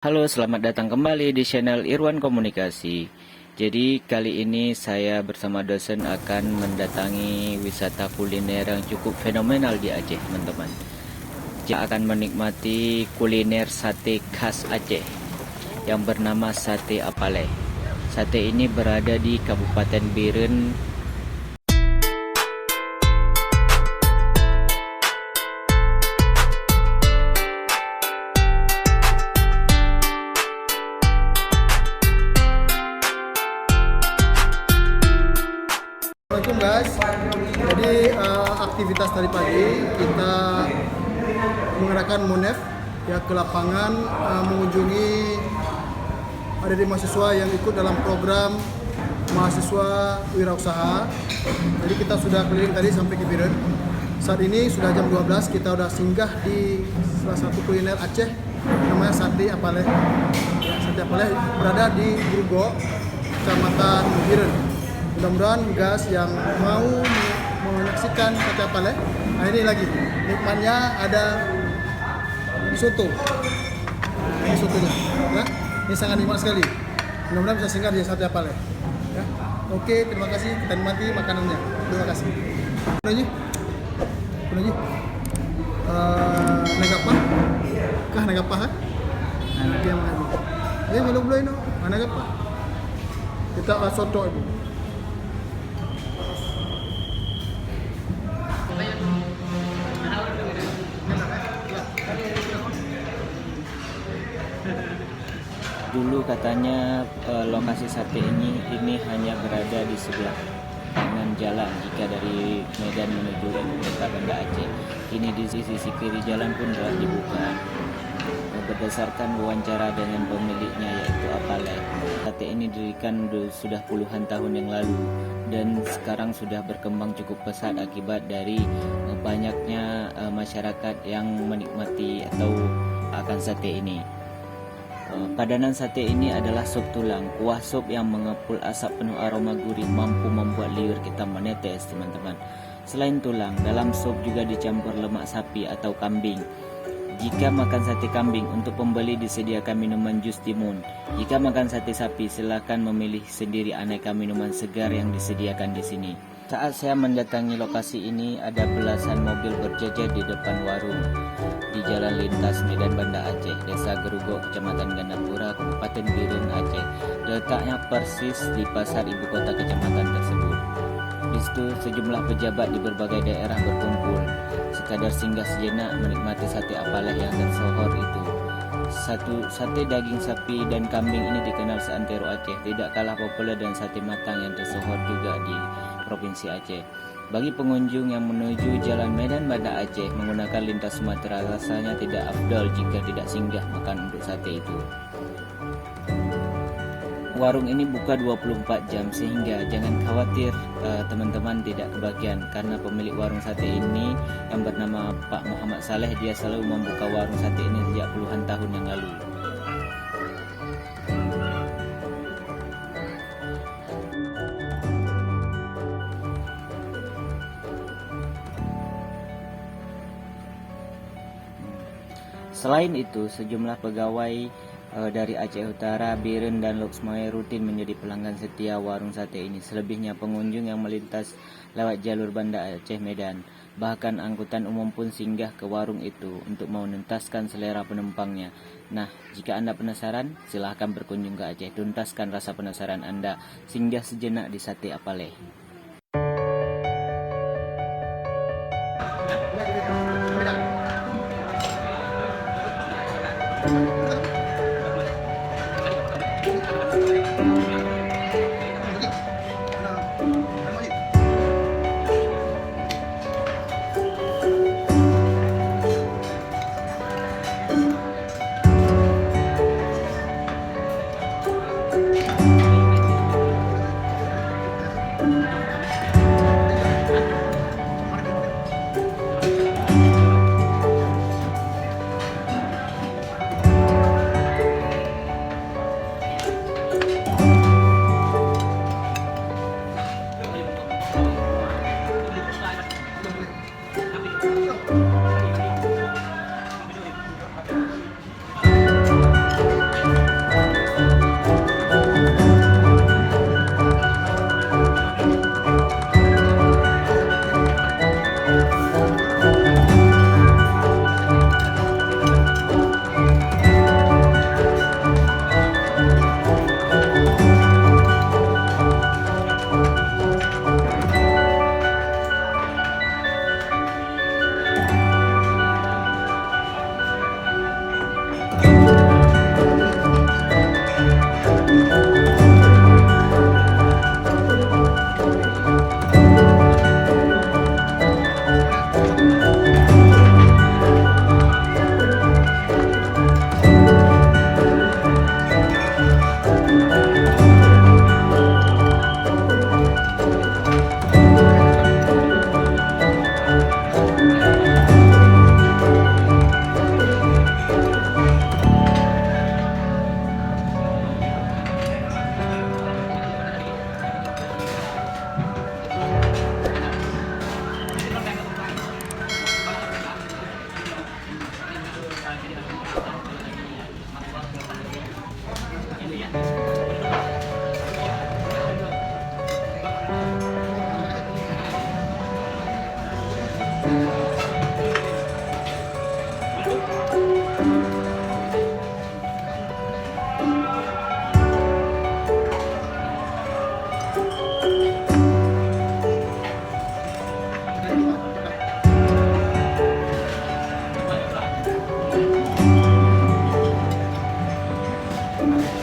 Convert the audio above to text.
Halo, selamat datang kembali di channel Irwan Komunikasi. Jadi kali ini saya bersama dosen akan mendatangi wisata kuliner yang cukup fenomenal di Aceh, teman-teman. Kita akan menikmati kuliner sate khas Aceh yang bernama Sate Apaleh. Sate ini berada di Kabupaten Biren. Assalamualaikum guys. Jadi aktivitas tadi pagi kita mengadakan monef ya ke lapangan mengunjungi ada di mahasiswa yang ikut dalam program mahasiswa wirausaha. Jadi kita sudah keliling tadi sampai ke Biren. Saat ini sudah jam 12, kita sudah singgah di salah satu kuliner Aceh namanya Sate Apaleh. Ya, Sate Apaleh berada di Grugo, Kecamatan Biren. Mudah-mudahan guys yang mau menyaksikan Sate Apaleh, nah ini lagi nikmatnya ada soto. Ini sotonya, ya. Ini sangat nikmat sekali. Mudah-mudahan bisa singgah di Sate Apaleh. Ya. Oke, terima kasih. Kita nikmati makanannya. Terima kasih. Lagi, lagi. Nagapa? Kah nagapa ha? Dia makan. Dia belum no. Nagapa? Kita soto ibu. Dulu katanya lokasi sate ini hanya berada di sebelah kanan jalan jika dari Medan menuju kota Banda Aceh. Kini di sisi kiri jalan pun telah dibuka. Berdasarkan wawancara dengan pemiliknya yaitu Apaleh, sate ini didirikan sudah puluhan tahun yang lalu dan sekarang sudah berkembang cukup pesat akibat dari banyaknya masyarakat yang menikmati atau akan sate ini. Padanan sate ini adalah sup tulang. Kuah sup yang mengepul asap penuh aroma gurih mampu membuat liur kita menetes, teman-teman. Selain tulang, dalam sup juga dicampur lemak sapi atau kambing. Jika makan sate kambing, untuk pembeli disediakan minuman jus timun. Jika makan sate sapi, silakan memilih sendiri aneka minuman segar yang disediakan di sini. Saat saya mendatangi lokasi ini, ada belasan mobil berjejer di depan warung di Jalan Lintas Medan Banda Aceh, Desa Gerugok, Kecamatan Gandapura, Kabupaten Biren, Aceh. Letaknya persis di pasar ibu kota kecamatan tersebut. Di situ sejumlah pejabat di berbagai daerah berkumpul, sekadar singgah sejenak menikmati sate Apaleh yang tersohor itu. Sate daging sapi dan kambing ini dikenal seantero Aceh, tidak kalah populer dan sate matang yang tersohor juga di Provinsi Aceh. Bagi pengunjung yang menuju Jalan Medan Banda Aceh menggunakan lintas Sumatera, rasanya tidak afdol jika tidak singgah makan untuk sate itu. Warung ini buka 24 jam sehingga jangan khawatir teman-teman tidak kebagian, karena pemilik warung sate ini yang bernama Pak Muhammad Saleh, dia selalu membuka warung sate ini sejak puluhan tahun yang lalu. Selain itu, sejumlah pegawai dari Aceh Utara, Biren, dan Loksmawe rutin menjadi pelanggan setia warung sate ini. Selebihnya pengunjung yang melintas lewat jalur Banda Aceh Medan. Bahkan angkutan umum pun singgah ke warung itu untuk menuntaskan selera penumpangnya. Nah, jika Anda penasaran, silahkan berkunjung ke Aceh. Tuntaskan rasa penasaran Anda, singgah sejenak di Sate Apaleh. Aceh.